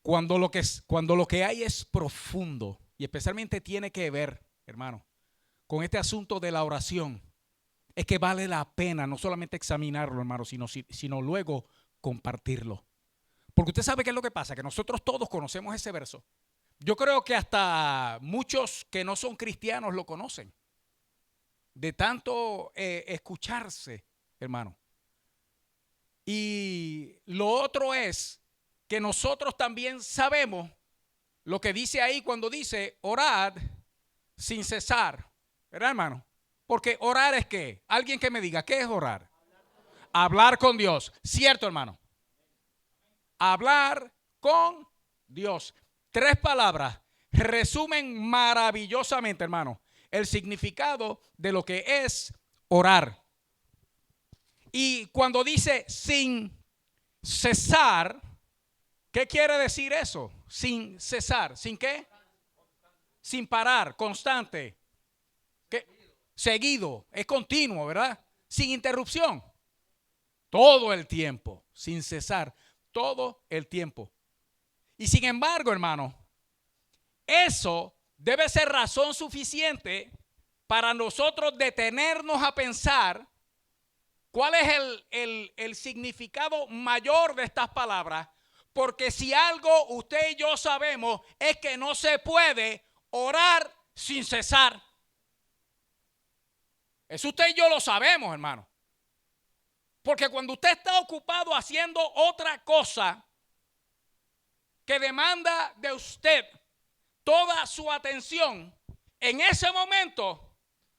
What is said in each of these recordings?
cuando lo que hay es profundo y especialmente tiene que ver, hermano, con este asunto de la oración, es que vale la pena no solamente examinarlo, hermano, sino luego compartirlo. Porque usted sabe qué es lo que pasa, que nosotros todos conocemos ese verso. Yo creo que hasta muchos que no son cristianos lo conocen, de tanto escucharse, hermano. Y lo otro es que nosotros también sabemos lo que dice ahí cuando dice orad sin cesar, ¿verdad, hermano? Porque orar es ¿qué? Alguien que me diga, ¿qué es orar? Hablar con Dios, ¿cierto, hermano? Hablar con Dios. 3 palabras resumen maravillosamente, hermano, el significado de lo que es orar. Y cuando dice sin cesar, ¿qué quiere decir eso? Sin cesar, ¿sin qué? Sin parar, constante. ¿Qué? Seguido, es continuo, ¿verdad? Sin interrupción. Todo el tiempo, sin cesar, todo el tiempo. Y sin embargo, hermano, eso debe ser razón suficiente para nosotros detenernos a pensar cuál es el significado mayor de estas palabras. Porque si algo usted y yo sabemos es que no se puede orar sin cesar. Eso usted y yo lo sabemos, hermano. Porque cuando usted está ocupado haciendo otra cosa que demanda de usted toda su atención, en ese momento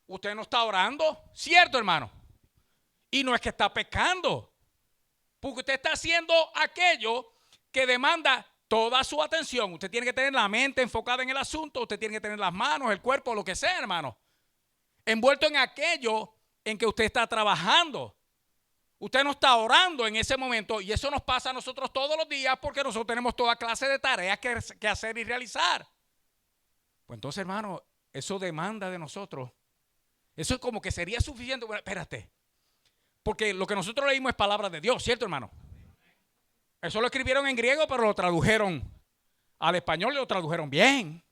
usted no está orando, ¿cierto, hermano? Y no es que está pecando, porque usted está haciendo aquello que demanda toda su atención. Usted tiene que tener la mente enfocada en el asunto, usted tiene que tener las manos, el cuerpo, lo que sea, hermano, envuelto en aquello en que usted está trabajando. Usted no está orando en ese momento, y eso nos pasa a nosotros todos los días porque nosotros tenemos toda clase de tareas que hacer y realizar. Pues entonces, hermano, eso demanda de nosotros. Eso es como que sería suficiente. Bueno, espérate, porque lo que nosotros leímos es palabra de Dios, ¿cierto, hermano? Eso lo escribieron en griego, pero lo tradujeron al español y lo tradujeron bien.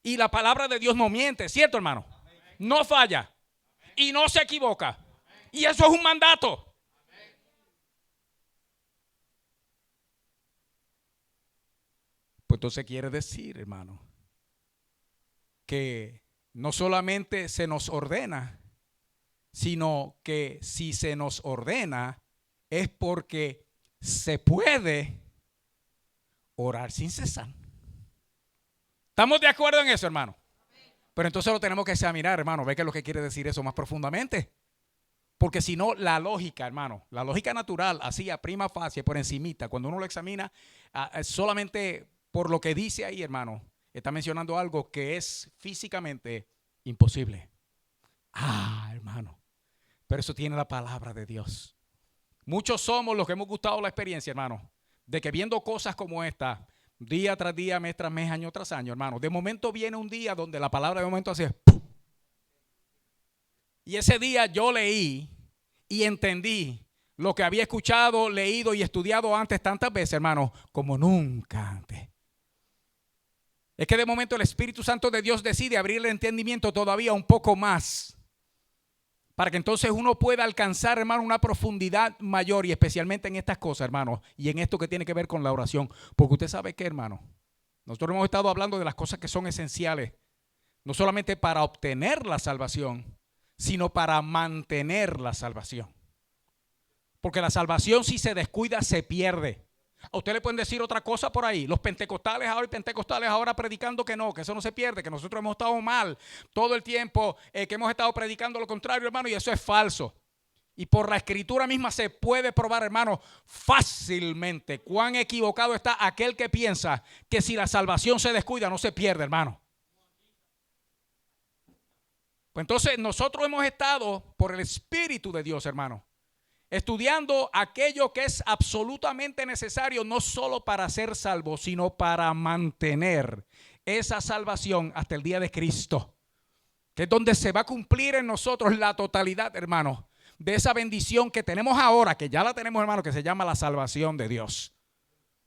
Y la palabra de Dios no miente, ¿cierto, hermano? No falla y no se equivoca. Y eso es un mandato. Pues entonces quiere decir, hermano, que no solamente se nos ordena, sino que si se nos ordena es porque se puede orar sin cesar. ¿Estamos de acuerdo en eso, hermano? Pero entonces lo tenemos que examinar, hermano, ve qué es lo que quiere decir eso más profundamente. Porque si no, la lógica, hermano, la lógica natural, así a prima facie, por encimita, cuando uno lo examina, solamente por lo que dice ahí, hermano, está mencionando algo que es físicamente imposible. Hermano, pero eso tiene la palabra de Dios. Muchos somos los que hemos gustado la experiencia, hermano, de que viendo cosas como esta, día tras día, mes tras mes, año tras año, hermano, de momento viene un día donde la palabra de momento hace ¡pum! Y ese día yo leí y entendí lo que había escuchado, leído y estudiado antes tantas veces, hermano, como nunca antes. Es que de momento el Espíritu Santo de Dios decide abrir el entendimiento todavía un poco más, para que entonces uno pueda alcanzar, hermano, una profundidad mayor, y especialmente en estas cosas, hermano, y en esto que tiene que ver con la oración. Porque usted sabe que, hermano, nosotros hemos estado hablando de las cosas que son esenciales, no solamente para obtener la salvación, sino para mantener la salvación. Porque la salvación, si se descuida, se pierde. A usted le pueden decir otra cosa por ahí. Los pentecostales ahora predicando que no, que eso no se pierde, que nosotros hemos estado mal todo el tiempo, que hemos estado predicando lo contrario, hermano, y eso es falso. Y por la escritura misma se puede probar, hermano, fácilmente cuán equivocado está aquel que piensa que si la salvación se descuida no se pierde, hermano. Pues entonces nosotros hemos estado por el Espíritu de Dios, hermano, estudiando aquello que es absolutamente necesario, no solo para ser salvo, sino para mantener esa salvación hasta el día de Cristo, que es donde se va a cumplir en nosotros la totalidad, hermano, de esa bendición que tenemos ahora, que ya la tenemos, hermano, que se llama la salvación de Dios.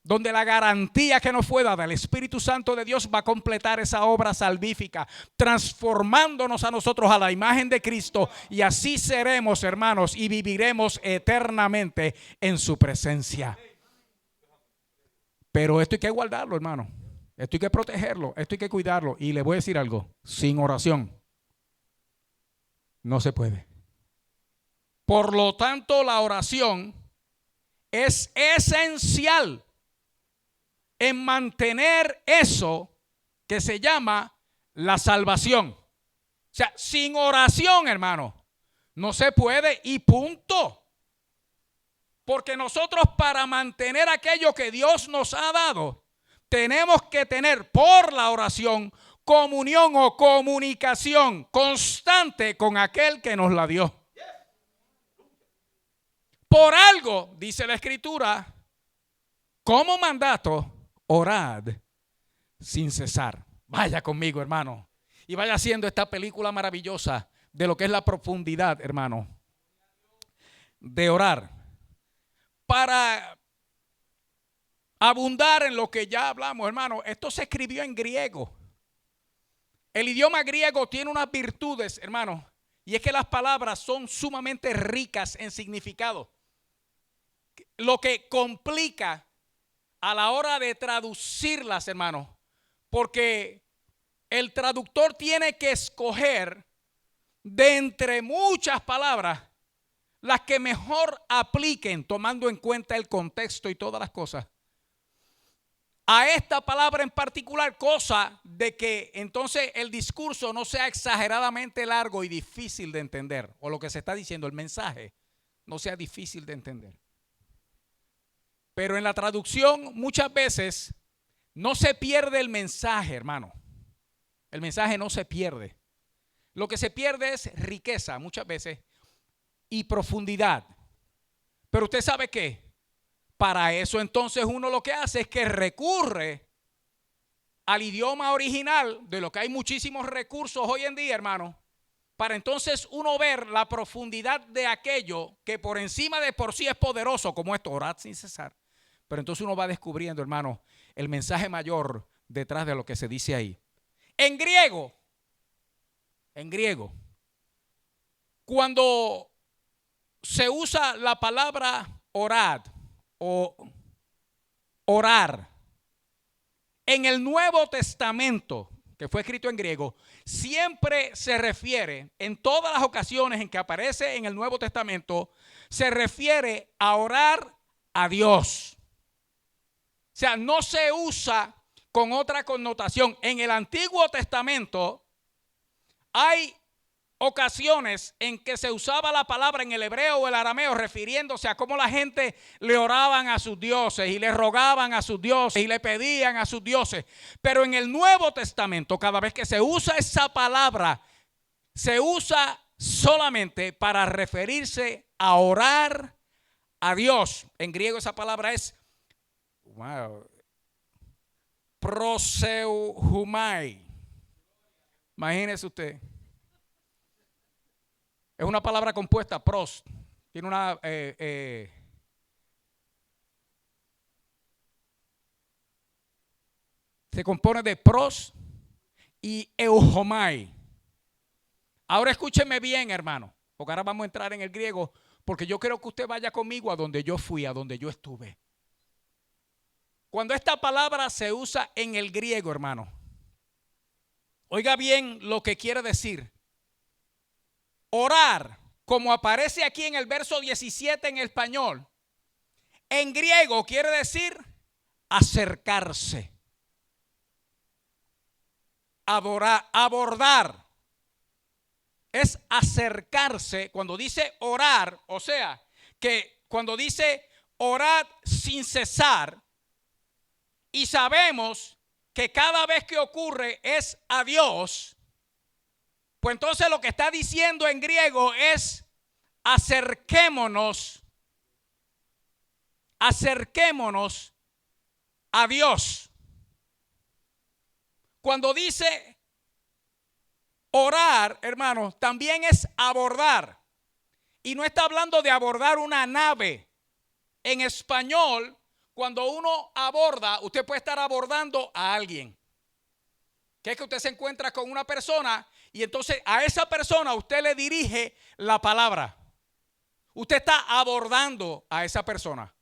donde la garantía que nos fue dada, el Espíritu Santo de Dios va a completar esa obra salvífica, transformándonos a nosotros a la imagen de Cristo, y así seremos, hermanos, y viviremos eternamente en su presencia. Pero esto hay que guardarlo, hermano. Esto hay que protegerlo, esto hay que cuidarlo. Y le voy a decir algo, sin oración no se puede. Por lo tanto, la oración es esencial en mantener eso que se llama la salvación. O sea, sin oración, hermano, no se puede, y punto. Porque nosotros, para mantener aquello que Dios nos ha dado, tenemos que tener por la oración comunión o comunicación constante con aquel que nos la dio. Por algo, dice la Escritura, como mandato, orad sin cesar. Vaya conmigo, hermano, y vaya haciendo esta película maravillosa de lo que es la profundidad, hermano, de orar. Para abundar en lo que ya hablamos, hermano, esto se escribió en griego. El idioma griego tiene unas virtudes, hermano, y es que las palabras son sumamente ricas en significado, lo que complica a la hora de traducirlas, hermano, porque el traductor tiene que escoger de entre muchas palabras las que mejor apliquen, tomando en cuenta el contexto y todas las cosas, a esta palabra en particular, cosa de que entonces el discurso no sea exageradamente largo y difícil de entender, o lo que se está diciendo, el mensaje, no sea difícil de entender. Pero en la traducción muchas veces no se pierde el mensaje, hermano. El mensaje no se pierde. Lo que se pierde es riqueza muchas veces y profundidad. Pero usted sabe qué, para eso entonces uno lo que hace es que recurre al idioma original, de lo que hay muchísimos recursos hoy en día, hermano, para entonces uno ver la profundidad de aquello que por encima de por sí es poderoso, como esto, orad sin cesar. Pero entonces uno va descubriendo, hermano, el mensaje mayor detrás de lo que se dice ahí. En griego, cuando se usa la palabra orad o orar en el Nuevo Testamento, que fue escrito en griego, siempre se refiere, en todas las ocasiones en que aparece en el Nuevo Testamento, se refiere a orar a Dios. O sea, no se usa con otra connotación. En el Antiguo Testamento hay ocasiones en que se usaba la palabra en el hebreo o el arameo refiriéndose a cómo la gente le oraban a sus dioses y le rogaban a sus dioses y le pedían a sus dioses. Pero en el Nuevo Testamento, cada vez que se usa esa palabra, se usa solamente para referirse a orar a Dios. En griego esa palabra es proseuchomai. Imagínese usted. Es una palabra compuesta, pros. Tiene una se compone de pros y euchomai. Ahora escúcheme bien, hermano, porque ahora vamos a entrar en el griego, porque yo quiero que usted vaya conmigo a donde yo fui, a donde yo estuve. Cuando esta palabra se usa en el griego, hermano, oiga bien lo que quiere decir. Orar, como aparece aquí en el verso 17 en español, en griego quiere decir acercarse, abordar. Es acercarse. Cuando dice orar, o sea, que cuando dice orad sin cesar, y sabemos que cada vez que ocurre es a Dios, pues entonces lo que está diciendo en griego es acerquémonos a Dios. Cuando dice orar, hermanos, también es abordar. Y no está hablando de abordar una nave. En español, cuando uno aborda, usted puede estar abordando a alguien. Que es que usted se encuentra con una persona y entonces a esa persona usted le dirige la palabra. Usted está abordando a esa persona.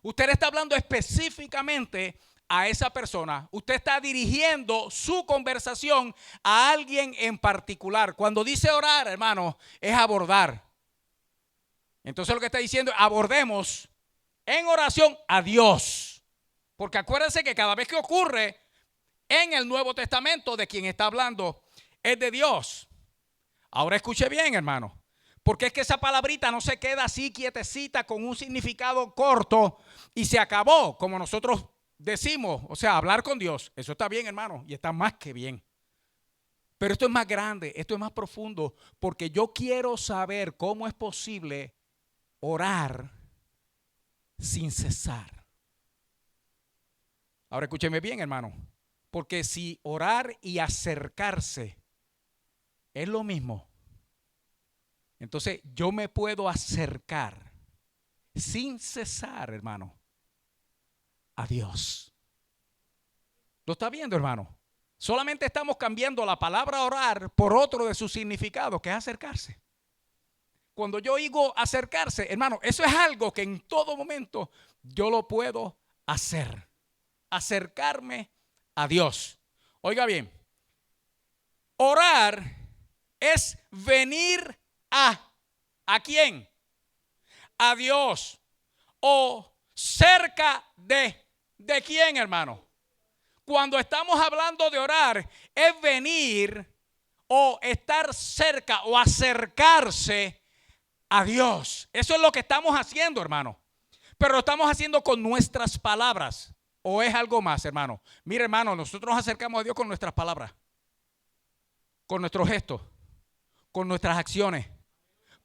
Usted le está hablando específicamente a esa persona. Usted está dirigiendo su conversación a alguien en particular. Cuando dice orar, hermano, es abordar. Entonces lo que está diciendo es abordemos en oración a Dios. Porque acuérdense que cada vez que ocurre en el Nuevo Testamento, de quien está hablando es de Dios. Ahora escuche bien, hermano. Porque es que esa palabrita no se queda así quietecita con un significado corto y se acabó, como nosotros decimos. O sea, hablar con Dios, eso está bien, hermano, y está más que bien. Pero esto es más grande, esto es más profundo, porque yo quiero saber cómo es posible orar sin cesar. Ahora escúcheme bien, hermano, porque si orar y acercarse es lo mismo, entonces yo me puedo acercar sin cesar, hermano, a Dios. ¿Lo está viendo, hermano? Solamente estamos cambiando la palabra orar por otro de sus significados, que es acercarse. Cuando yo digo acercarse, hermano, eso es algo que en todo momento yo lo puedo hacer. Acercarme a Dios. Oiga bien, orar es venir ¿a quién? A Dios. O cerca ¿de quién, hermano? Cuando estamos hablando de orar, es venir o estar cerca o acercarse a Dios. Eso es lo que estamos haciendo, hermano. Pero lo estamos haciendo con nuestras palabras. ¿O es algo más, hermano? Mire, hermano, nosotros nos acercamos a Dios con nuestras palabras, con nuestros gestos, con nuestras acciones.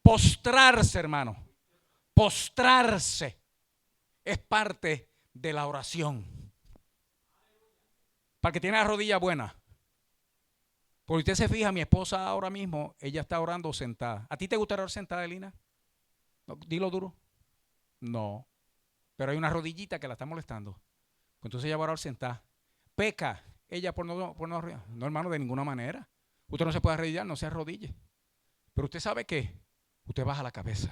Postrarse, hermano. Postrarse es parte de la oración. Para que tiene la rodilla buena. Porque usted se fija, mi esposa ahora mismo, ella está orando sentada. ¿A ti te gusta orar sentada, Elina? No, dilo duro. No. Pero hay una rodillita que la está molestando. Entonces ella va a orar sentada. Peca ella por no, no, hermano, de ninguna manera. Usted no se puede arrodillar, no se arrodille. Pero usted sabe que usted baja la cabeza.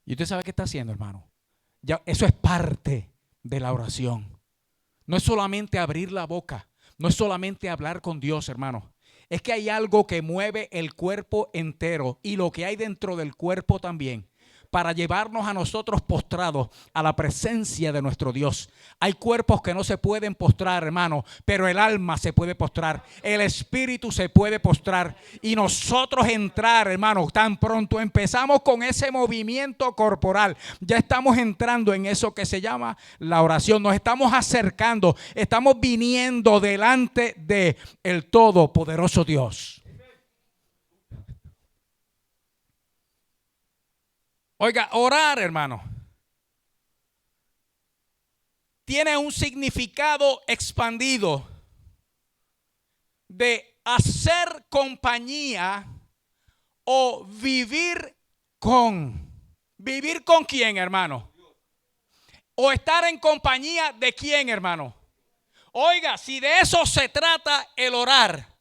Y usted sabe qué está haciendo, hermano. Ya, eso es parte de la oración. No es solamente abrir la boca. No es solamente hablar con Dios, hermano. Es que hay algo que mueve el cuerpo entero y lo que hay dentro del cuerpo también, para llevarnos a nosotros postrados a la presencia de nuestro Dios. Hay cuerpos que no se pueden postrar, hermano, pero el alma se puede postrar, el espíritu se puede postrar, y nosotros entrar, hermano, tan pronto empezamos con ese movimiento corporal, ya estamos entrando en eso que se llama la oración. Nos estamos acercando, estamos viniendo delante de el todopoderoso Dios. Oiga, orar, hermano, tiene un significado expandido de hacer compañía o vivir con. ¿Vivir con quién, hermano? O estar en compañía de quién, hermano. Oiga, si de eso se trata el orar,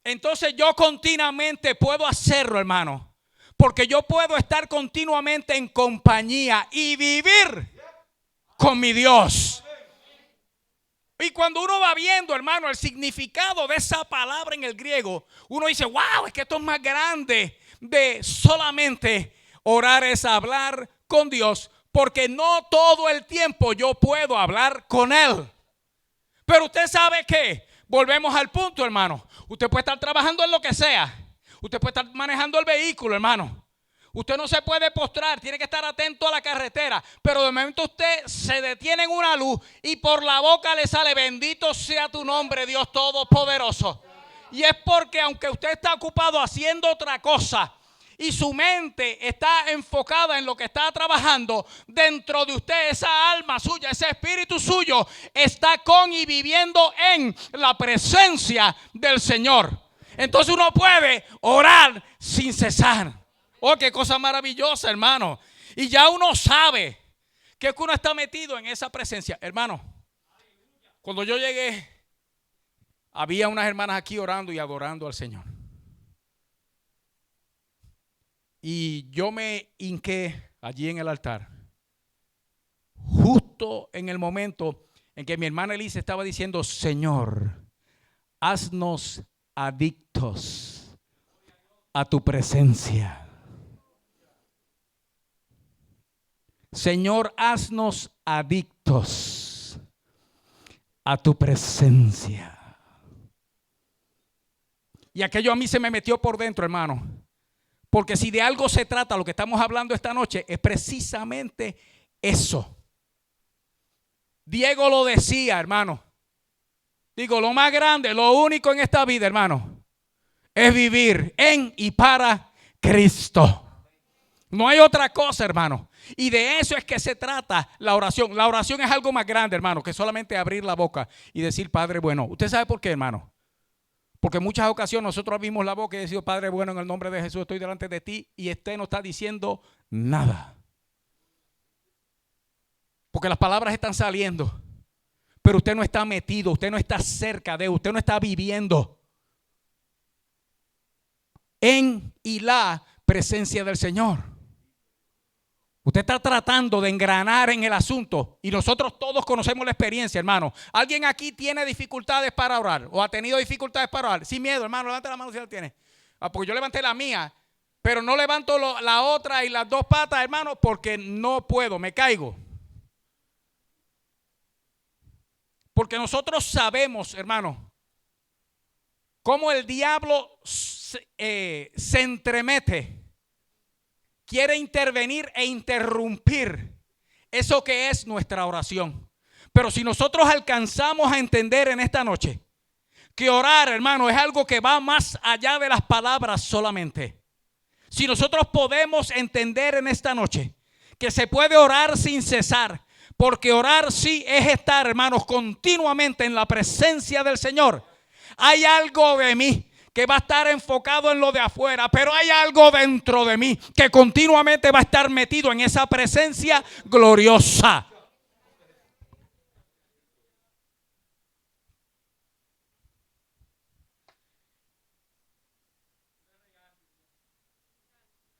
entonces yo continuamente puedo hacerlo, hermano. Porque yo puedo estar continuamente en compañía y vivir con mi Dios. Y cuando uno va viendo, hermano, el significado de esa palabra en el griego, uno dice, wow, es que esto es más grande de solamente orar, es hablar con Dios. Porque no todo el tiempo yo puedo hablar con Él. Pero usted sabe que, volvemos al punto, hermano. Usted puede estar trabajando en lo que sea. Usted puede estar manejando el vehículo, hermano. Usted no se puede postrar, tiene que estar atento a la carretera. Pero de momento usted se detiene en una luz y por la boca le sale: bendito sea tu nombre, Dios Todopoderoso. Y es porque aunque usted está ocupado haciendo otra cosa y su mente está enfocada en lo que está trabajando, dentro de usted esa alma suya, ese espíritu suyo está con y viviendo en la presencia del Señor. Entonces uno puede orar sin cesar. Oh, qué cosa maravillosa, hermano. Y ya uno sabe que es que uno está metido en esa presencia. Hermano, cuando yo llegué, había unas hermanas aquí orando y adorando al Señor. Y yo me hinqué allí en el altar, justo en el momento en que mi hermana Elisa estaba diciendo: Señor, haznos adictos a tu presencia. Señor, haznos adictos a tu presencia. Y aquello a mí se me metió por dentro, hermano. Porque si de algo se trata lo que estamos hablando esta noche, es precisamente eso. Diego lo decía, hermano. Digo, lo más grande, lo único en esta vida, hermano, es vivir en y para Cristo. No hay otra cosa, hermano. Y de eso es que se trata la oración. La oración es algo más grande, hermano, que solamente abrir la boca y decir: Padre bueno. ¿Usted sabe por qué, hermano? Porque en muchas ocasiones nosotros abrimos la boca y decimos: Padre bueno, en el nombre de Jesús estoy delante de ti, y usted no está diciendo nada. Porque las palabras están saliendo, pero usted no está metido, usted no está cerca de, usted no está viviendo en y la presencia del Señor. Usted está tratando de engranar en el asunto, y nosotros todos conocemos la experiencia, hermano. ¿Alguien aquí tiene dificultades para orar o ha tenido dificultades para orar? Sin miedo, hermano, levante la mano si la tiene. Porque yo levanté la mía, pero no levanto la otra y las dos patas, hermano, porque no puedo, me caigo. Porque nosotros sabemos, hermano, cómo el diablo se entremete. Quiere intervenir e interrumpir eso que es nuestra oración. Pero si nosotros alcanzamos a entender en esta noche que orar, hermano, es algo que va más allá de las palabras solamente. Si nosotros podemos entender en esta noche que se puede orar sin cesar, porque orar sí es estar, hermanos, continuamente en la presencia del Señor. Hay algo de mí que va a estar enfocado en lo de afuera, pero hay algo dentro de mí que continuamente va a estar metido en esa presencia gloriosa.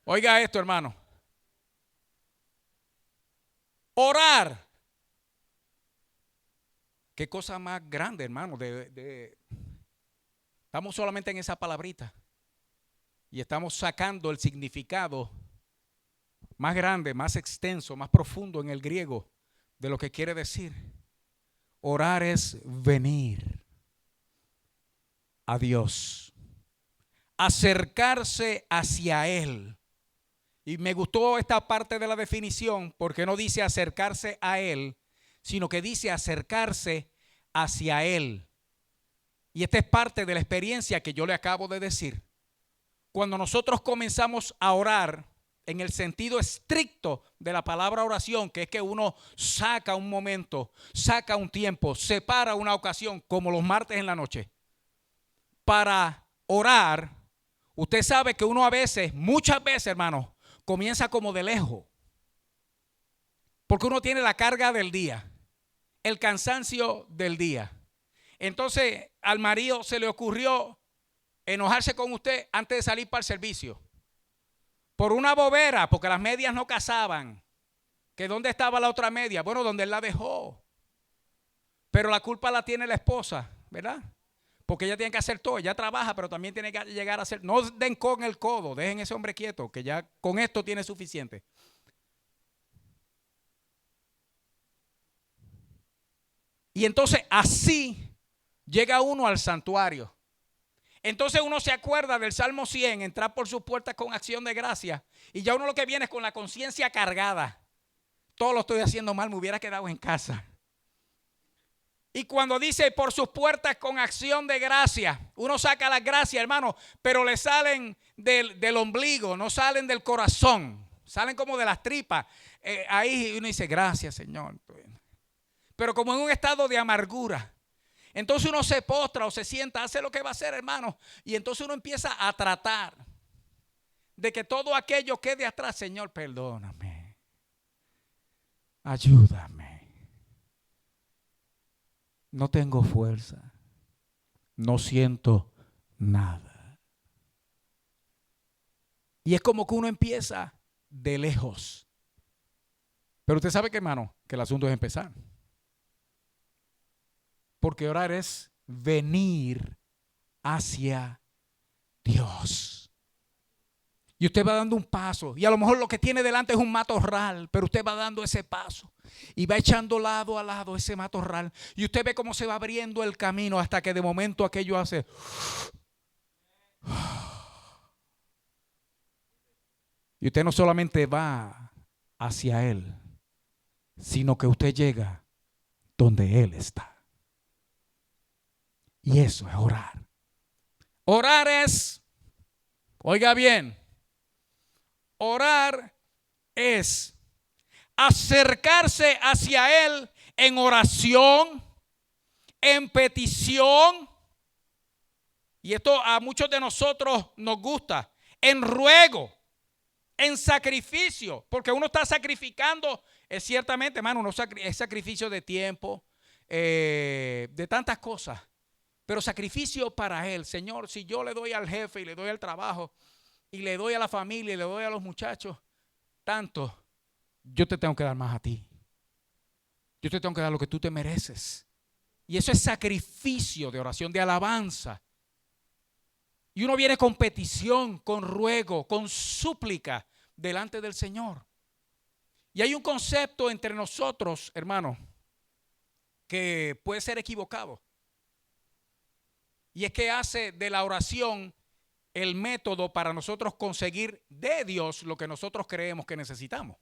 Oiga esto, hermano. Orar. Qué cosa más grande, hermano. Estamos solamente en esa palabrita y estamos sacando el significado más grande, más extenso, más profundo en el griego de lo que quiere decir. Orar es venir a Dios, acercarse hacia Él. Y me gustó esta parte de la definición, porque no dice acercarse a Él, sino que dice acercarse hacia Él. Y esta es parte de la experiencia que yo le acabo de decir. Cuando nosotros comenzamos a orar en el sentido estricto de la palabra oración, que es que uno saca un momento, saca un tiempo, separa una ocasión, como los martes en la noche, para orar. Usted sabe que uno a veces, muchas veces, hermano, comienza como de lejos, porque uno tiene la carga del día, el cansancio del día. Entonces al marido se le ocurrió enojarse con usted antes de salir para el servicio por una bobera, porque las medias no casaban. ¿Que dónde estaba la otra media? Bueno, donde él la dejó. Pero la culpa la tiene la esposa, ¿verdad? Porque ella tiene que hacer todo. Ella trabaja, pero también tiene que llegar a hacer. No den con el codo, dejen ese hombre quieto, que ya con esto tiene suficiente. Y entonces así llega uno al santuario. Entonces uno se acuerda del Salmo 100, entrar por sus puertas con acción de gracia. Y ya uno lo que viene es con la conciencia cargada. Todo lo estoy haciendo mal, me hubiera quedado en casa. Y cuando dice por sus puertas con acción de gracia, uno saca las gracias, hermano, pero le salen del ombligo, no salen del corazón, salen como de las tripas. Ahí uno dice: gracias, Señor. Pero como en un estado de amargura. Entonces uno se postra o se sienta, hace lo que va a hacer, hermano. Y entonces uno empieza a tratar de que todo aquello quede atrás. Señor, perdóname. ayúdame. No tengo fuerza. No siento nada. Y es como que uno empieza de lejos. Pero usted sabe que, hermano, que el asunto es empezar. Porque orar es venir hacia Dios. Y usted va dando un paso. Y a lo mejor lo que tiene delante es un matorral. Pero usted va dando ese paso. Y va echando lado a lado ese matorral. Y usted ve cómo se va abriendo el camino hasta que de momento aquello hace. Y usted no solamente va hacia Él, sino que usted llega donde Él está. Y eso es orar. Orar es, oiga bien, orar es acercarse hacia Él en oración, en petición. Y esto a muchos de nosotros nos gusta. En ruego, en sacrificio. Porque uno está sacrificando, ciertamente, hermano, es sacrificio de tiempo, de tantas cosas. Pero sacrificio para Él. Señor, si yo le doy al jefe y le doy al trabajo y le doy a la familia y le doy a los muchachos tanto, yo te tengo que dar más a ti. Yo te tengo que dar lo que tú te mereces. Y eso es sacrificio de oración, de alabanza. Y uno viene con petición, con ruego, con súplica delante del Señor. Y hay un concepto entre nosotros, hermano, que puede ser equivocado. Y es que hace de la oración el método para nosotros conseguir de Dios lo que nosotros creemos que necesitamos.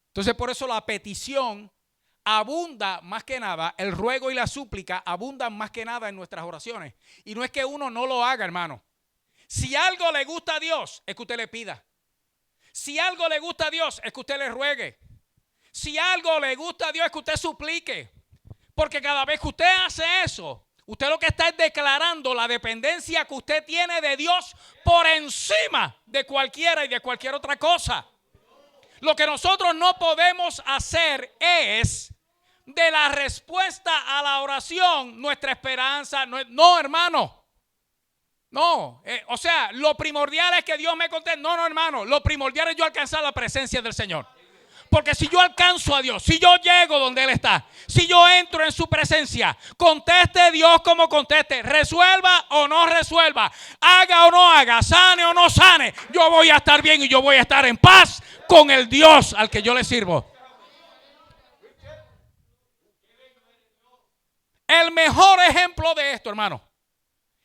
Entonces, por eso la petición abunda más que nada, el ruego y la súplica abundan más que nada en nuestras oraciones. Y no es que uno no lo haga, hermano. Si algo le gusta a Dios, es que usted le pida. Si algo le gusta a Dios, es que usted le ruegue. Si algo le gusta a Dios, es que usted suplique. Porque cada vez que usted hace eso, usted lo que está es declarando la dependencia que usted tiene de Dios por encima de cualquiera y de cualquier otra cosa. Lo que nosotros no podemos hacer es de la respuesta a la oración nuestra esperanza. No, hermano. No, o sea, lo primordial es que Dios me conteste. No, hermano. Lo primordial es yo alcanzar la presencia del Señor. Porque si yo alcanzo a Dios, si yo llego donde Él está, si yo entro en su presencia, conteste Dios como conteste, resuelva o no resuelva, haga o no haga, sane o no sane, yo voy a estar bien y yo voy a estar en paz con el Dios al que yo le sirvo. El mejor ejemplo de esto, hermano,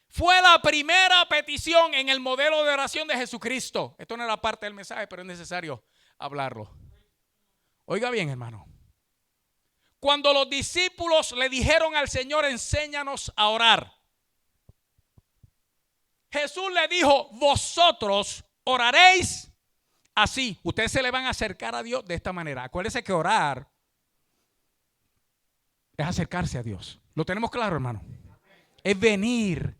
fue la primera petición en el modelo de oración de Jesucristo. Esto no era parte del mensaje, pero es necesario hablarlo. Oiga bien, hermano. Cuando los discípulos le dijeron al Señor, enséñanos a orar, Jesús le dijo, vosotros oraréis así. Ustedes se le van a acercar a Dios de esta manera. Acuérdense que orar es acercarse a Dios. ¿Lo tenemos claro, hermano? Es venir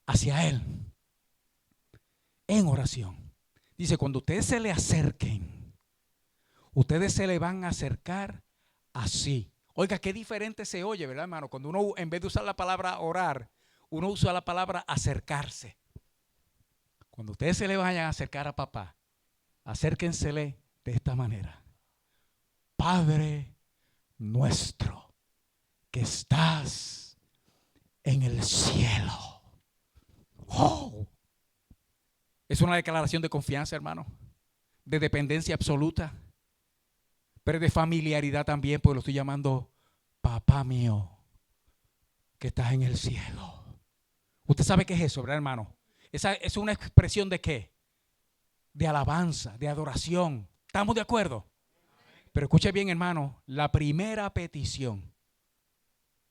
hacia Él en oración. Dice, cuando ustedes se le acerquen, ustedes se le van a acercar así. Oiga, qué diferente se oye, ¿verdad, hermano? Cuando uno, en vez de usar la palabra orar, uno usa la palabra acercarse. Cuando ustedes se le vayan a acercar a papá, acérquensele de esta manera. Padre nuestro, que estás en el cielo. Oh. Es una declaración de confianza, hermano, de dependencia absoluta, pero de familiaridad también, porque lo estoy llamando papá mío, que estás en el cielo. Usted sabe qué es eso, ¿verdad, hermano? Esa es una expresión de ¿qué? De alabanza, de adoración. ¿Estamos de acuerdo? Pero escuche bien, hermano, la primera petición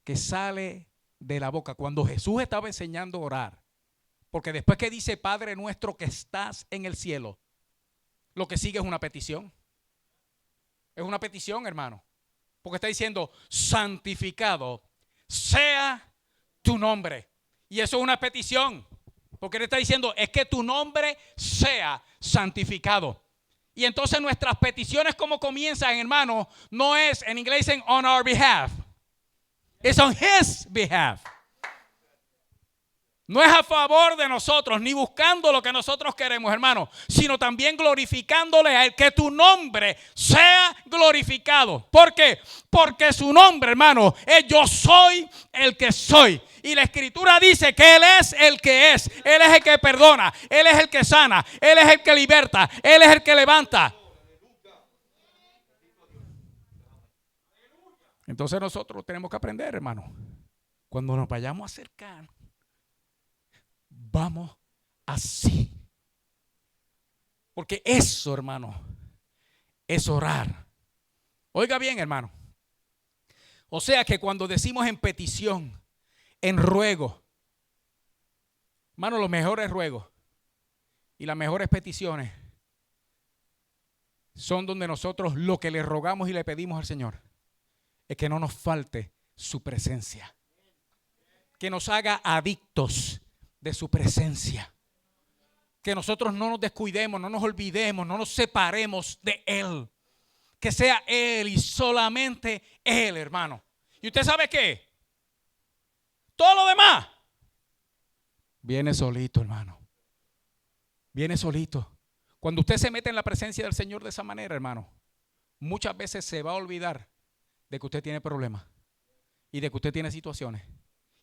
que sale de la boca cuando Jesús estaba enseñando a orar, porque después que dice Padre nuestro que estás en el cielo, lo que sigue es una petición. Es una petición, hermano, porque está diciendo santificado sea tu nombre. Y eso es una petición, porque él está diciendo es que tu nombre sea santificado. Y entonces nuestras peticiones, como comienzan, hermano, no es, en inglés dicen on our behalf. It's on His behalf. No es a favor de nosotros, ni buscando lo que nosotros queremos, hermano, sino también glorificándole a Él, que tu nombre sea glorificado. ¿Por qué? Porque su nombre, hermano, es yo soy el que soy. Y la Escritura dice que Él es el que es. Él es el que perdona, Él es el que sana, Él es el que liberta, Él es el que levanta. Entonces nosotros tenemos que aprender, hermano, cuando nos vayamos a acercar, vamos así. Porque eso, hermano, es orar. Oiga bien, hermano. O sea que cuando decimos en petición, en ruego, hermano, los mejores ruegos y las mejores peticiones son donde nosotros lo que le rogamos y le pedimos al Señor es que no nos falte su presencia, que nos haga adictos de su presencia, que nosotros no nos descuidemos, no nos olvidemos, no nos separemos de Él, que sea Él y solamente Él, hermano. ¿Y usted sabe qué? Todo lo demás viene solito, hermano, viene solito. Cuando usted se mete en la presencia del Señor de esa manera, hermano, muchas veces se va a olvidar de que usted tiene problemas y de que usted tiene situaciones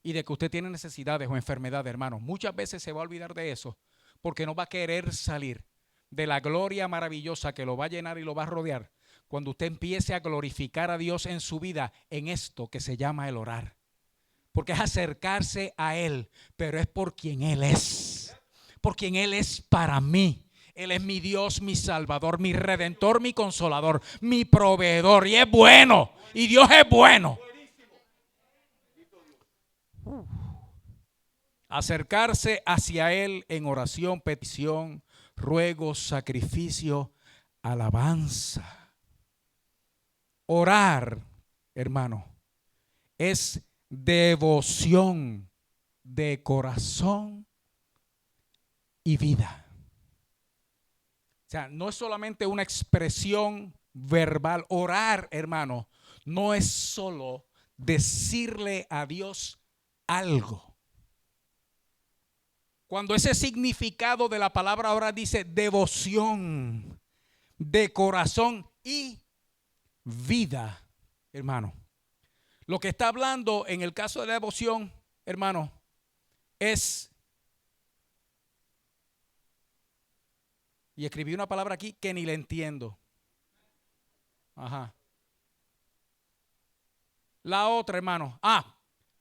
y de que usted tiene necesidades o enfermedades, hermano. Muchas veces se va a olvidar de eso porque no va a querer salir de la gloria maravillosa que lo va a llenar y lo va a rodear cuando usted empiece a glorificar a Dios en su vida en esto que se llama el orar. Porque es acercarse a Él, pero es por quien Él es, por quien Él es para mí. Él es mi Dios, mi Salvador, mi Redentor, mi Consolador, mi proveedor. Y es bueno. Y Dios es bueno. Acercarse hacia Él en oración, petición, ruego, sacrificio, alabanza. Orar, hermano, es devoción de corazón y vida. O sea, no es solamente una expresión verbal. Orar, hermano, no es solo decirle a Dios algo. Cuando ese significado de la palabra orar dice devoción de corazón y vida, hermano. Lo que está hablando en el caso de la devoción, hermano, es... Y escribí una palabra aquí que ni la entiendo. Ajá. La otra, hermano.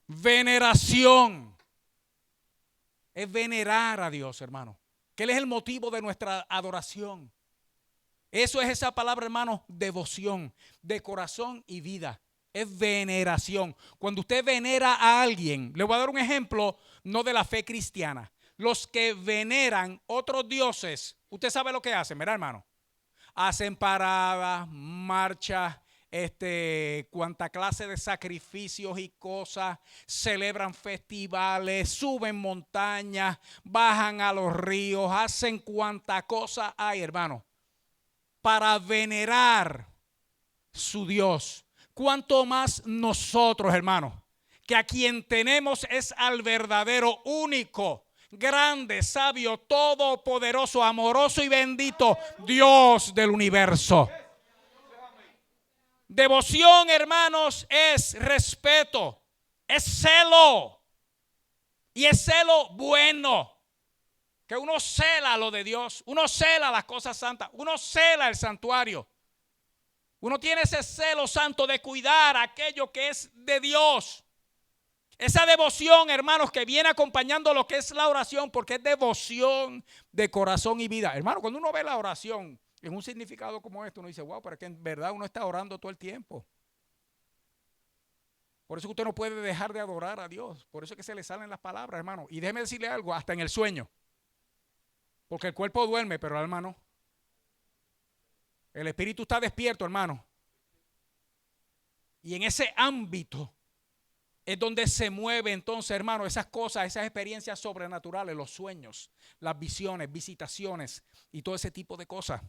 Veneración. Es venerar a Dios, hermano. Que Él es el motivo de nuestra adoración. Eso es esa palabra, hermano, devoción, de corazón y vida. Es veneración. Cuando usted venera a alguien, le voy a dar un ejemplo, no de la fe cristiana. Los que veneran otros dioses, usted sabe lo que hacen, ¿verdad, hermano? Hacen paradas, marchas, cuanta clase de sacrificios y cosas, celebran festivales, suben montañas, bajan a los ríos, hacen cuanta cosa hay, hermano, para venerar su Dios. Cuanto más nosotros, hermano, que a quien tenemos es al verdadero único, grande, sabio, todopoderoso, amoroso y bendito Dios del universo. Devoción, hermanos, es respeto, es celo. Y es celo bueno. Que uno cela lo de Dios, uno cela las cosas santas, uno cela el santuario. Uno tiene ese celo santo de cuidar aquello que es de Dios. Esa devoción, hermanos, que viene acompañando lo que es la oración, porque es devoción de corazón y vida. Hermano, cuando uno ve la oración en un significado como este, uno dice, wow, pero es que en verdad uno está orando todo el tiempo. Por eso que usted no puede dejar de adorar a Dios. Por eso es que se le salen las palabras, hermano. Y déjeme decirle algo, hasta en el sueño. Porque el cuerpo duerme, pero el alma no. El espíritu está despierto, hermano. Y en ese ámbito es donde se mueve entonces, hermano, esas cosas, esas experiencias sobrenaturales, los sueños, las visiones, visitaciones y todo ese tipo de cosas.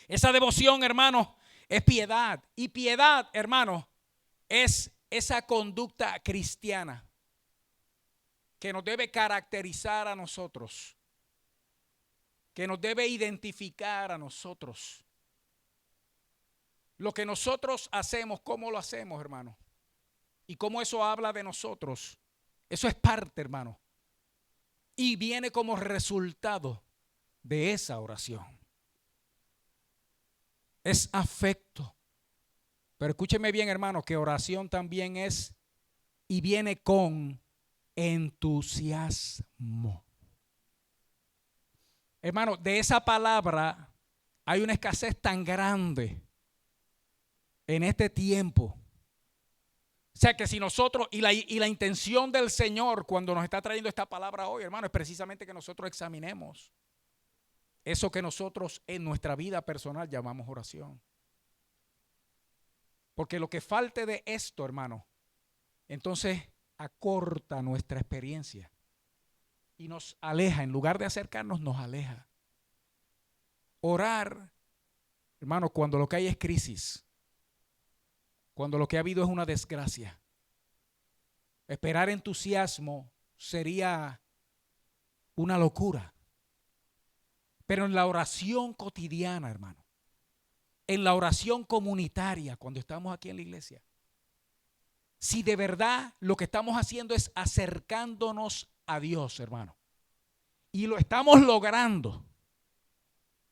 Esa devoción, hermano, es piedad. Y piedad, hermano, es esa conducta cristiana que nos debe caracterizar a nosotros, que nos debe identificar a nosotros. Lo que nosotros hacemos, cómo lo hacemos, hermano, y cómo eso habla de nosotros, eso es parte, hermano, y viene como resultado de esa oración. Es afecto. Pero escúcheme bien, hermano, que oración también es y viene con entusiasmo. Hermano, de esa palabra hay una escasez tan grande en este tiempo. O sea que si nosotros, y la intención del Señor cuando nos está trayendo esta palabra hoy, hermano, es precisamente que nosotros examinemos eso que nosotros en nuestra vida personal llamamos oración. Porque lo que falte de esto, hermano, entonces acorta nuestra experiencia y nos aleja, en lugar de acercarnos, nos aleja. Orar, hermano, cuando lo que hay es crisis, cuando lo que ha habido es una desgracia. Esperar entusiasmo sería una locura. Pero en la oración cotidiana, hermano, en la oración comunitaria, cuando estamos aquí en la iglesia, si de verdad lo que estamos haciendo es acercándonos a Dios, hermano, y lo estamos logrando,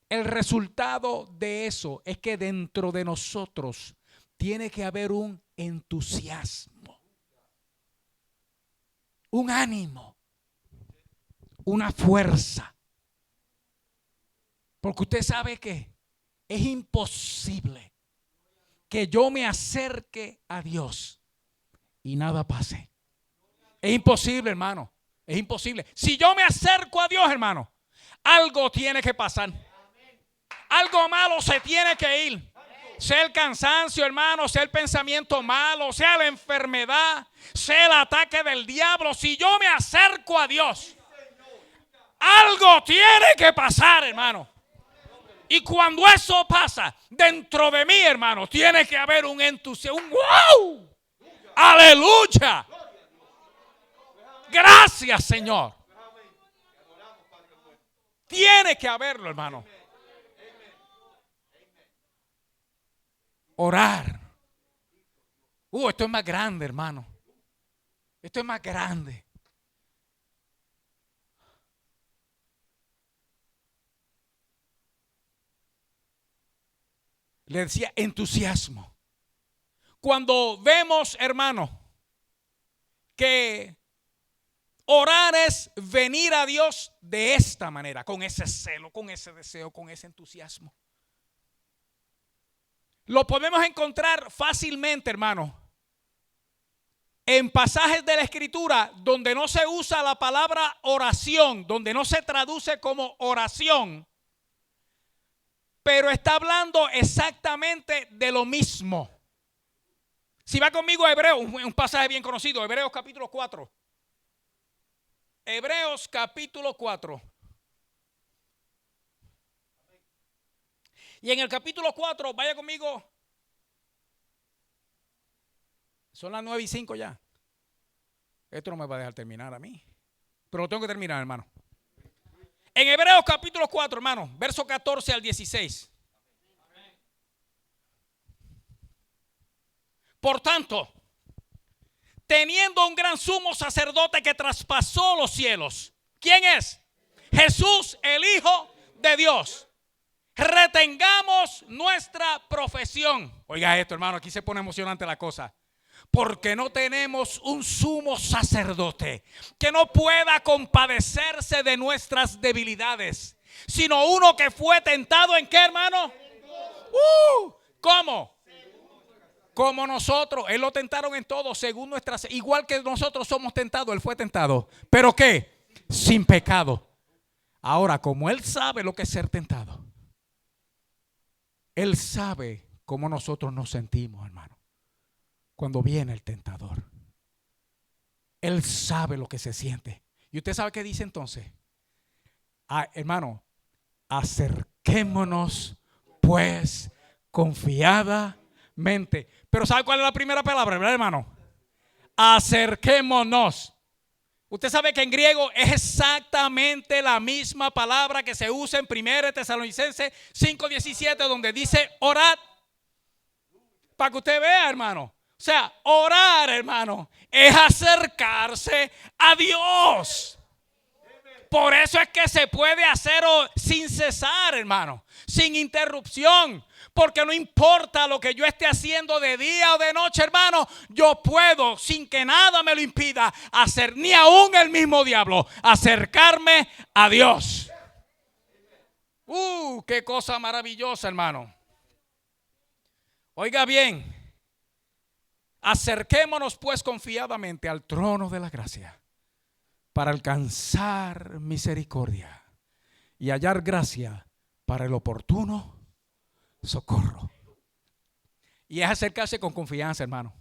el resultado de eso es que dentro de nosotros tiene que haber un entusiasmo, un ánimo, una fuerza. Porque usted sabe que es imposible que yo me acerque a Dios y nada pase. Es imposible, hermano. Es imposible. Si yo me acerco a Dios, hermano, algo tiene que pasar. Algo malo se tiene que ir. Sea el cansancio, hermano, sea el pensamiento malo, sea la enfermedad, sea el ataque del diablo. Si yo me acerco a Dios, algo tiene que pasar, hermano. Y cuando eso pasa, dentro de mí, hermano, tiene que haber un entusiasmo, un wow. Aleluya. Gracias, Señor. Tiene que haberlo, hermano. Orar. Esto es más grande, hermano. Esto es más grande. Le decía entusiasmo. Cuando vemos, hermano, que orar es venir a Dios de esta manera, con ese celo, con ese deseo, con ese entusiasmo. Lo podemos encontrar fácilmente, hermano, en pasajes de la Escritura donde no se usa la palabra oración, donde no se traduce como oración, pero está hablando exactamente de lo mismo. Si va conmigo a Hebreos, un pasaje bien conocido, Hebreos capítulo 4. Hebreos capítulo 4. Y en el capítulo 4, vaya conmigo. Son las 9:05 ya. Esto no me va a dejar terminar a mí. Pero lo tengo que terminar, hermano. En Hebreos capítulo 4, hermano, verso 14 al 16. Por tanto, teniendo un gran sumo sacerdote que traspasó los cielos. ¿Quién es? Jesús, el Hijo de Dios. Retengamos nuestra profesión. Oiga esto, hermano, aquí se pone emocionante la cosa. Porque no tenemos un sumo sacerdote que no pueda compadecerse de nuestras debilidades, sino uno que fue tentado ¿en qué, hermano? ¿Cómo? Como nosotros. Él lo tentaron en todo según nuestras, igual que nosotros somos tentados, él fue tentado. ¿Pero qué? Sin pecado. Ahora, como él sabe lo que es ser tentado, él sabe cómo nosotros nos sentimos, hermano, cuando viene el tentador. Él sabe lo que se siente. ¿Y usted sabe qué dice entonces? Hermano, acerquémonos pues confiadamente. Pero ¿sabe cuál es la primera palabra, verdad, hermano? Acerquémonos. Usted sabe que en griego es exactamente la misma palabra que se usa en 1 Tesalonicenses 5:17, donde dice orad. Para que usted vea, hermano. O sea, orar, hermano, es acercarse a Dios. Por eso es que se puede hacer sin cesar, hermano, sin interrupción. Porque no importa lo que yo esté haciendo de día o de noche, hermano, yo puedo, sin que nada me lo impida, hacer, ni aún el mismo diablo, acercarme a Dios. Qué cosa maravillosa, hermano. Oiga bien, acerquémonos pues confiadamente al trono de la gracia para alcanzar misericordia y hallar gracia para el oportuno socorro. Y es acercarse con confianza, hermano.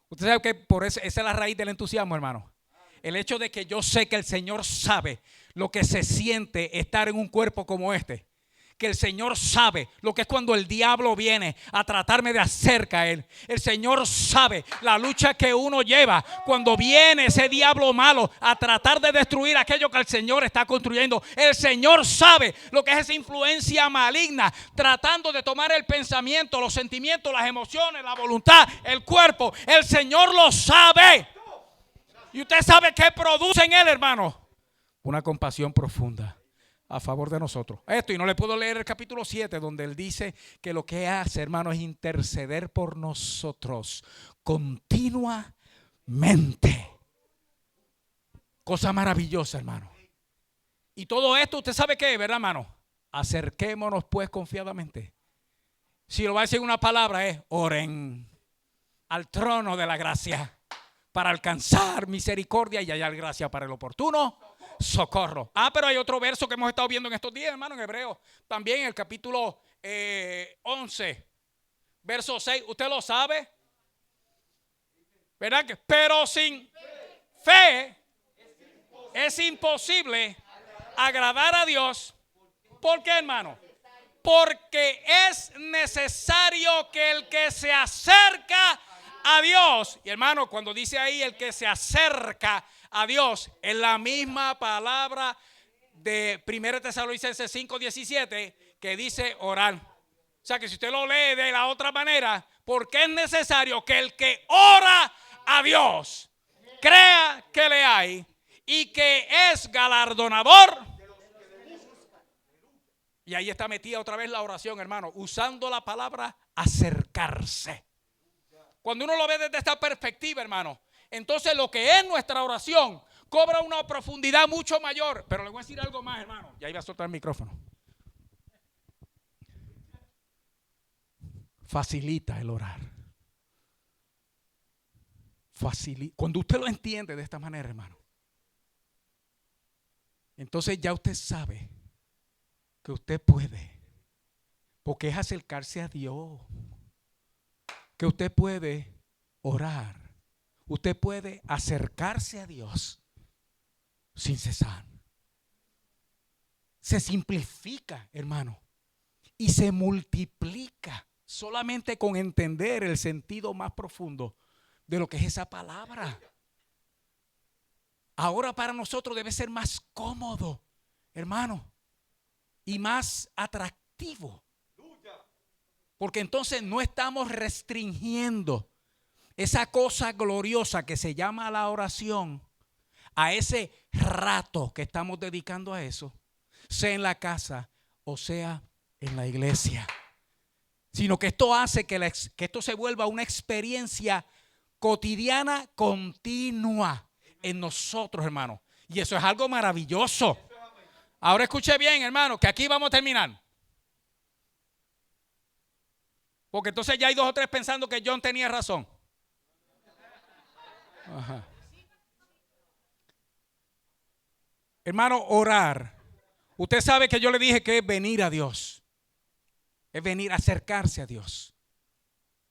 Usted sabe que por eso, esa es la raíz del entusiasmo, hermano. El hecho de que yo sé que el Señor sabe lo que se siente estar en un cuerpo como este. Que el Señor sabe lo que es cuando el diablo viene a tratarme de acerca a Él. El Señor sabe la lucha que uno lleva cuando viene ese diablo malo a tratar de destruir aquello que el Señor está construyendo. El Señor sabe lo que es esa influencia maligna tratando de tomar el pensamiento, los sentimientos, las emociones, la voluntad, el cuerpo. El Señor lo sabe. Y usted sabe qué produce en Él, hermano. Una compasión profunda a favor de nosotros. Esto, y no le puedo leer el capítulo 7, donde él dice que lo que hace, hermano, es interceder por nosotros continuamente. Cosa maravillosa, hermano. Y todo esto, usted sabe qué, ¿verdad, hermano? Acerquémonos pues confiadamente. Si lo va a decir una palabra es oren al trono de la gracia para alcanzar misericordia y hallar gracia para el oportuno socorro. Pero hay otro verso que hemos estado viendo en estos días, hermano, en Hebreos. También en el capítulo 11, verso 6. ¿Usted lo sabe? ¿Verdad? Pero sin fe es imposible agradar a Dios. ¿Por qué, hermano? Porque es necesario que el que se acerca a Dios, y hermano, cuando dice ahí el que se acerca a Dios, es la misma palabra de 1 Tesalonicenses 5:17 que dice orar. O sea que si usted lo lee de la otra manera, porque es necesario que el que ora a Dios crea que le hay y que es galardonador. Y ahí está metida otra vez la oración, hermano, usando la palabra acercarse. Cuando uno lo ve desde esta perspectiva, hermano, entonces lo que es nuestra oración cobra una profundidad mucho mayor. Pero le voy a decir algo más, hermano. Ya iba a soltar el micrófono. Facilita el orar. Cuando usted lo entiende de esta manera, hermano, entonces ya usted sabe que usted puede, porque es acercarse a Dios, que usted puede orar, usted puede acercarse a Dios sin cesar. Se simplifica, hermano, y se multiplica solamente con entender el sentido más profundo de lo que es esa palabra. Ahora para nosotros debe ser más cómodo, hermano, y más atractivo, porque entonces no estamos restringiendo esa cosa gloriosa que se llama la oración a ese rato que estamos dedicando a eso, sea en la casa o sea en la iglesia, sino que esto hace que esto se vuelva una experiencia cotidiana, continua en nosotros, hermano. Y eso es algo maravilloso. Ahora escuche bien, hermano, que aquí vamos a terminar. Porque entonces ya hay 2 o 3 pensando que John tenía razón. Ajá. Hermano, orar. Usted sabe que yo le dije que es venir a Dios. Es venir a acercarse a Dios.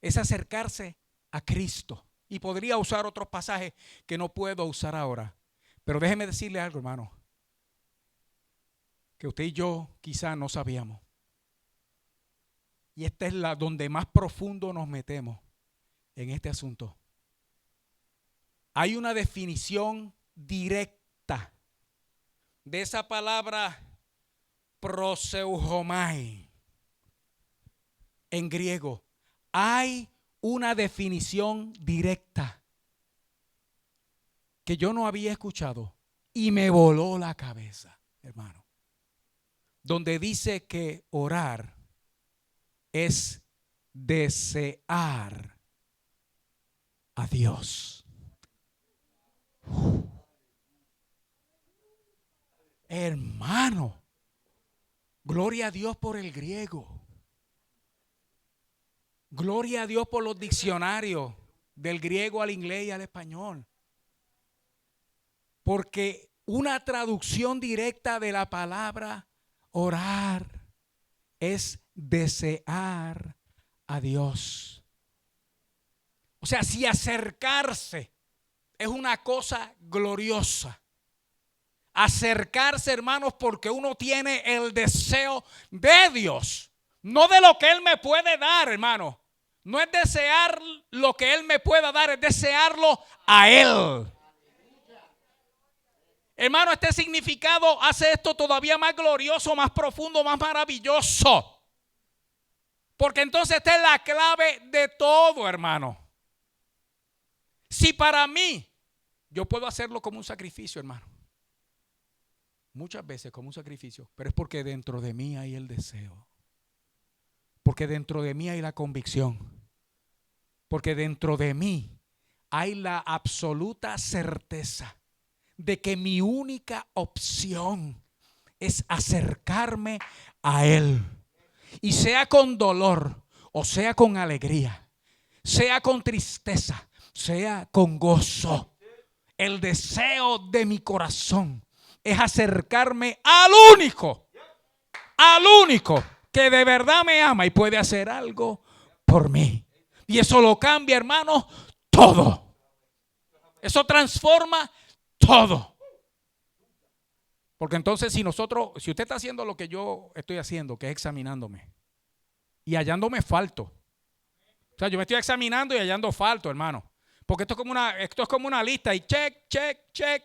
Es acercarse a Cristo. Y podría usar otros pasajes que no puedo usar ahora. Pero déjeme decirle algo, hermano, que usted y yo quizá no sabíamos. y esta es la donde más profundo nos metemos en este asunto. Hay una definición directa de esa palabra proseuchomai en griego. Hay una definición directa que yo no había escuchado y me voló la cabeza, hermano. Donde dice que orar es desear a Dios. Hermano, gloria a Dios por el griego. Gloria a Dios por los diccionarios del griego al inglés y al español. Porque una traducción directa de la palabra orar es desear a Dios. O sea, si acercarse es una cosa gloriosa. Acercarse, hermanos, porque uno tiene el deseo de Dios, no de lo que Él me puede dar, hermano. No es desear lo que Él me pueda dar, es desearlo a Él. Hermano, este significado hace esto todavía más glorioso, más profundo, más maravilloso. Porque entonces esta es la clave de todo, hermano. Si para mí, yo puedo hacerlo como un sacrificio, hermano. Muchas veces como un sacrificio, pero es porque dentro de mí hay el deseo. Porque dentro de mí hay la convicción. Porque dentro de mí hay la absoluta certeza de que mi única opción es acercarme a Él. Y sea con dolor o sea con alegría, sea con tristeza, sea con gozo. El deseo de mi corazón es acercarme al único que de verdad me ama y puede hacer algo por mí. Y eso lo cambia, hermano, todo. Eso transforma todo. Porque entonces si usted está haciendo lo que yo estoy haciendo, que es examinándome y hallándome falto. O sea, yo me estoy examinando y hallando falto, hermano. Porque esto es como una lista y check, check, check.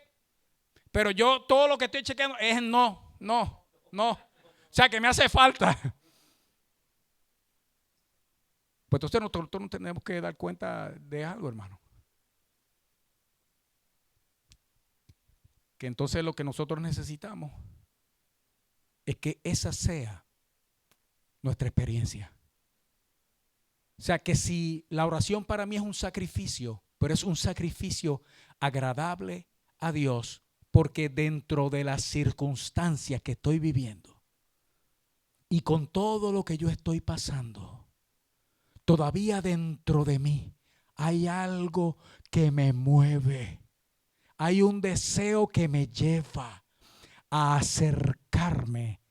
Pero yo todo lo que estoy chequeando es no. O sea, que me hace falta. Pues entonces nosotros nos tenemos que dar cuenta de algo, hermano. Que entonces lo que nosotros necesitamos es que esa sea nuestra experiencia. O sea, que si la oración para mí es un sacrificio, pero es un sacrificio agradable a Dios, porque dentro de las circunstancias que estoy viviendo y con todo lo que yo estoy pasando, todavía dentro de mí hay algo que me mueve. Hay un deseo que me lleva a acercarme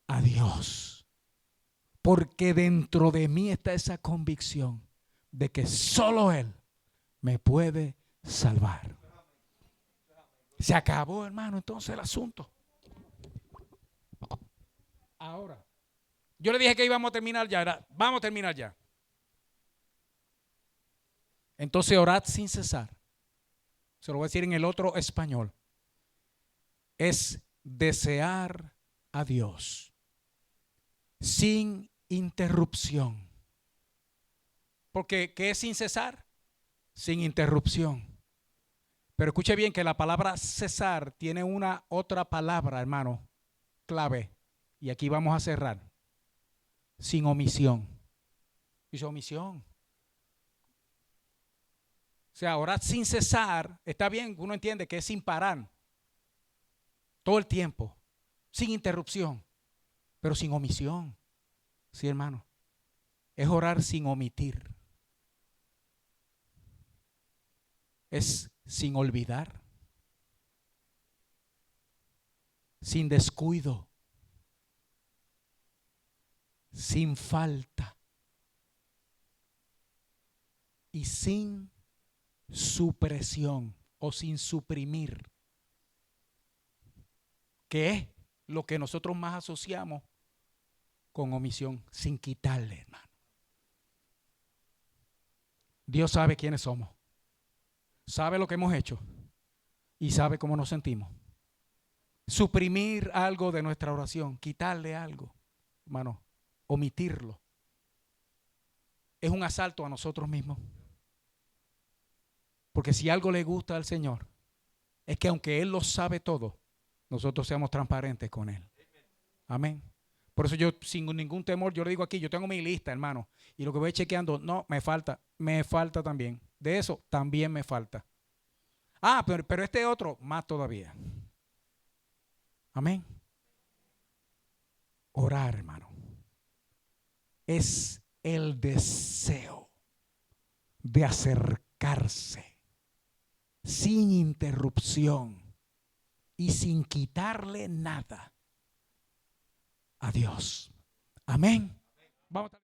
a Dios. Porque dentro de mí está esa convicción de que solo Él me puede salvar. Se acabó, hermano, entonces el asunto. Ahora, yo le dije que íbamos a terminar ya. Vamos a terminar ya. Entonces orad sin cesar. Se lo voy a decir en el otro español. Es desear a Dios sin interrupción. Porque ¿qué es sin cesar? Sin interrupción. Pero escuche bien que la palabra cesar tiene una otra palabra, hermano, clave. Y aquí vamos a cerrar. Sin omisión. Dice omisión. O sea, orar sin cesar, está bien, uno entiende que es sin parar. Todo el tiempo. Sin interrupción. Pero sin omisión. Sí, hermano. Es orar sin omitir. Es sin olvidar. Sin descuido. Sin falta. Y sin supresión o sin suprimir, que es lo que nosotros más asociamos con omisión, sin quitarle, hermano. Dios sabe quiénes somos, sabe lo que hemos hecho y sabe cómo nos sentimos. Suprimir algo de nuestra oración, quitarle algo, hermano, omitirlo, es un asalto a nosotros mismos. Porque si algo le gusta al Señor, es que aunque Él lo sabe todo, nosotros seamos transparentes con Él. Amén. Por eso yo, sin ningún temor, yo le digo aquí, yo tengo mi lista, hermano, y lo que voy chequeando, no, me falta también. De eso también me falta. Ah, pero este otro, más todavía. Amén. Orar, hermano, es el deseo de acercarse sin interrupción y sin quitarle nada a Dios. Amén. Vamos a